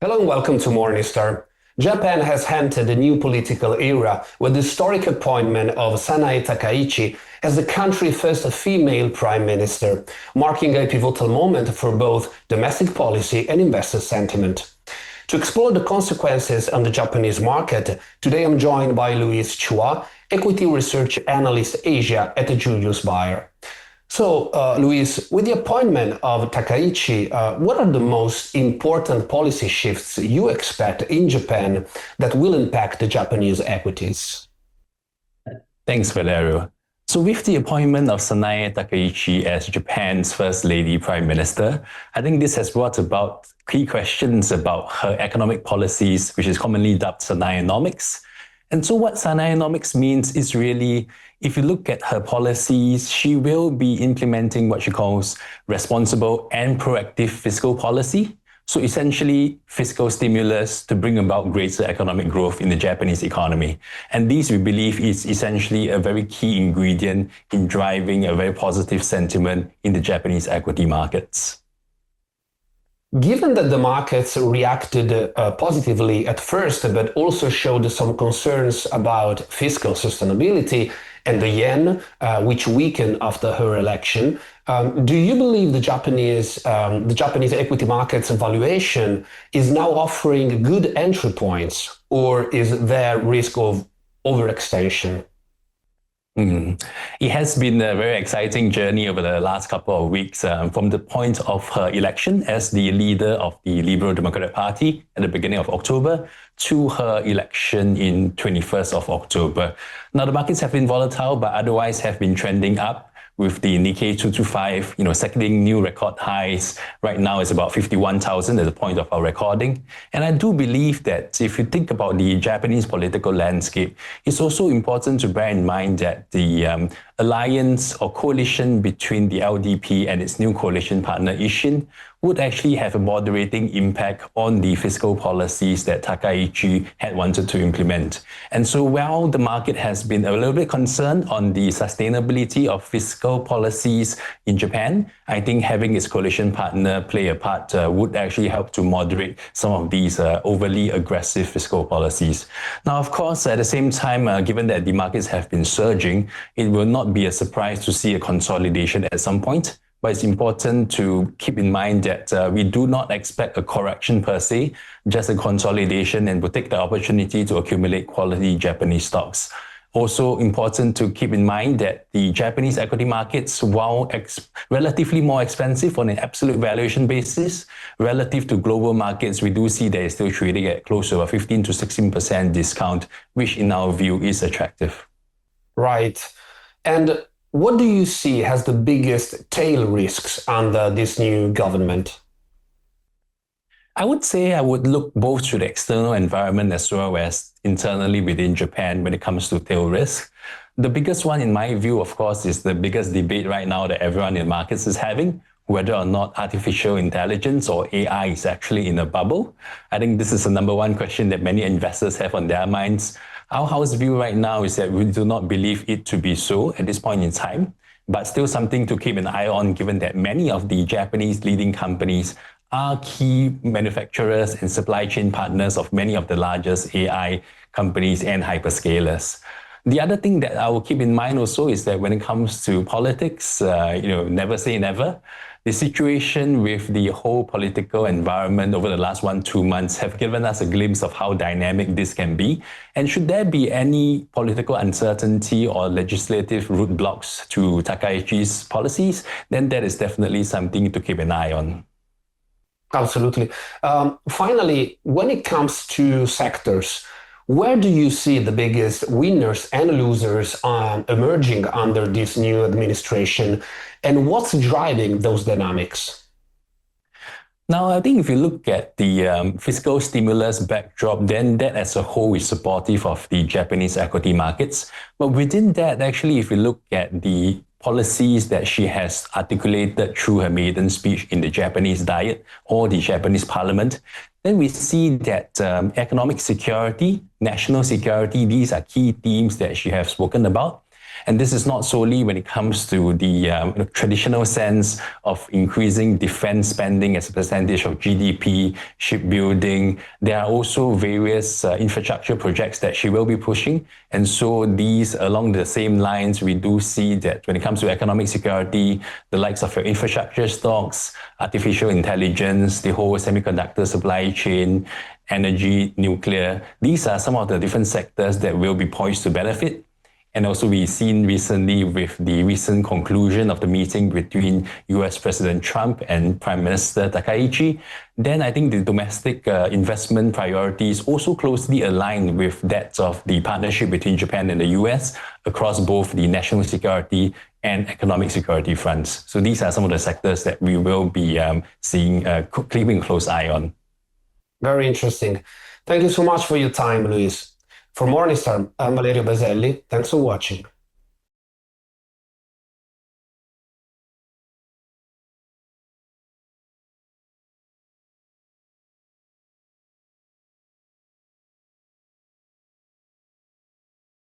Hello and welcome to Morningstar. Japan has entered a new political era with the historic appointment of Sanae Takaichi as the country's first female prime minister, marking a pivotal moment for both domestic policy and investor sentiment. To explore the consequences on the Japanese market, today I'm joined by Louis Chua, equity research analyst Asia at Julius Baer. So, Luis, with the appointment of Takaichi, what are the most important policy shifts you expect in Japan that will impact the Japanese equities? Thanks, Valerio. So with the appointment of Sanae Takaichi as Japan's First Lady Prime Minister, I think this has brought about key questions about her economic policies, which is commonly dubbed Sanaenomics. And so what Sanaenomics means is really, if you look at her policies, she will be implementing what she calls responsible and proactive fiscal policy. So essentially, fiscal stimulus to bring about greater economic growth in the Japanese economy. And these, we believe, is essentially a very key ingredient in driving a very positive sentiment in the Japanese equity markets. Given that the markets reacted positively at first, but also showed some concerns about fiscal sustainability and the yen, which weakened after her election, do you believe the Japanese equity market's valuation is now offering good entry points, or is there risk of overextension? It has been a very exciting journey over the last couple of weeks, from the point of her election as the leader of the Liberal Democratic Party at the beginning of October to her election in 21st of October. Now, the markets have been volatile, but otherwise have been trending up, with the Nikkei 225, setting new record highs. Right now it's about 51,000 at the point of our recording. And I do believe that if you think about the Japanese political landscape, it's also important to bear in mind that the alliance or coalition between the LDP and its new coalition partner Ishin would actually have a moderating impact on the fiscal policies that Takaichi had wanted to implement. And so while the market has been a little bit concerned on the sustainability of fiscal policies in Japan, I think having its coalition partner play a part would actually help to moderate some of these overly aggressive fiscal policies. Now, of course, at the same time, given that the markets have been surging, it will not be a surprise to see a consolidation at some point. But it's important to keep in mind that we do not expect a correction per se, just a consolidation, and we'll take the opportunity to accumulate quality Japanese stocks. Also important to keep in mind that the Japanese equity markets, while relatively more expensive on an absolute valuation basis, relative to global markets, we do see that it's still trading at close to a 15 to 16% discount, which in our view is attractive. Right. And what do you see as the biggest tail risks under this new government? I would say I would look both to the external environment as well as internally within Japan when it comes to tail risk. The biggest one, in my view, of course, is the biggest debate right now that everyone in markets is having, whether or not artificial intelligence or AI is actually in a bubble. I think this is the number one question that many investors have on their minds. Our house view right now is that we do not believe it to be so at this point in time, but still something to keep an eye on, given that many of the Japanese leading companies are key manufacturers and supply chain partners of many of the largest AI companies and hyperscalers. The other thing that I will keep in mind also is that when it comes to politics, never say never. The situation with the whole political environment over the last 1-2 months have given us a glimpse of how dynamic this can be. And should there be any political uncertainty or legislative roadblocks to Takaichi's policies, then that is definitely something to keep an eye on. Absolutely. Finally, when it comes to sectors, where do you see the biggest winners and losers emerging under this new administration, and what's driving those dynamics? Now, I think if you look at the fiscal stimulus backdrop, then that as a whole is supportive of the Japanese equity markets. But within that, actually, if you look at the policies that she has articulated through her maiden speech in the Japanese Diet or the Japanese Parliament, then we see that economic security, national security, these are key themes that she has spoken about. And this is not solely when it comes to the traditional sense of increasing defense spending as a percentage of GDP, shipbuilding. There are also various infrastructure projects that she will be pushing. And so these, along the same lines, we do see that when it comes to economic security, the likes of your infrastructure stocks, artificial intelligence, the whole semiconductor supply chain, energy, nuclear, these are some of the different sectors that will be poised to benefit. And also we've seen recently with the recent conclusion of the meeting between US President Trump and Prime Minister Takaichi, then I think the domestic investment priorities also closely align with that of the partnership between Japan and the US across both the national security and economic security fronts. So these are some of the sectors that we will be seeing, keeping a close eye on. Very interesting. Thank you so much for your time, Luis. For Morningstar, I'm Valerio Baselli. Thanks for watching.